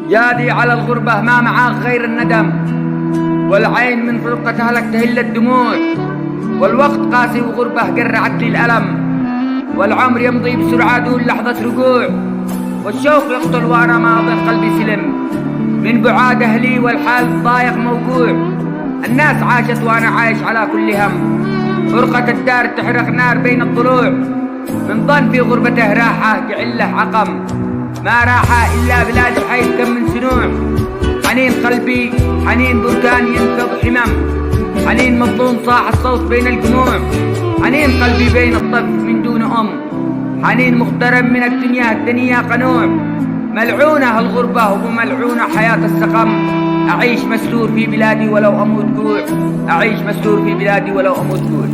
يادي على الغربة ما معاك غير الندم، والعين من فرقة أهلك تهل الدموع، والوقت قاسي وغربة قرعت لي الألم، والعمر يمضي بسرعة دون لحظة رجوع، والشوق يقتل وأنا ما أظن قلبي سلم من بعاد أهلي والحال ضايق موجوع. الناس عاشت وأنا عايش على كل هم، فرقة الدار تحرق نار بين الضلوع، من ظن في غربته راحة جعله عقم، ما راح إلا بلاد حيث كم من سنوع. حنين قلبي حنين بركان ينفض حمم، حنين مظلوم صاح الصوت بين الجموع، حنين قلبي بين الطف من دون أم، حنين مغترب من الدنيا قنوع. ملعونة الغربة وملعونة حياة السقم، أعيش مستور في بلادي ولو أموت جوع، أعيش مستور في بلادي ولو أموت جوع.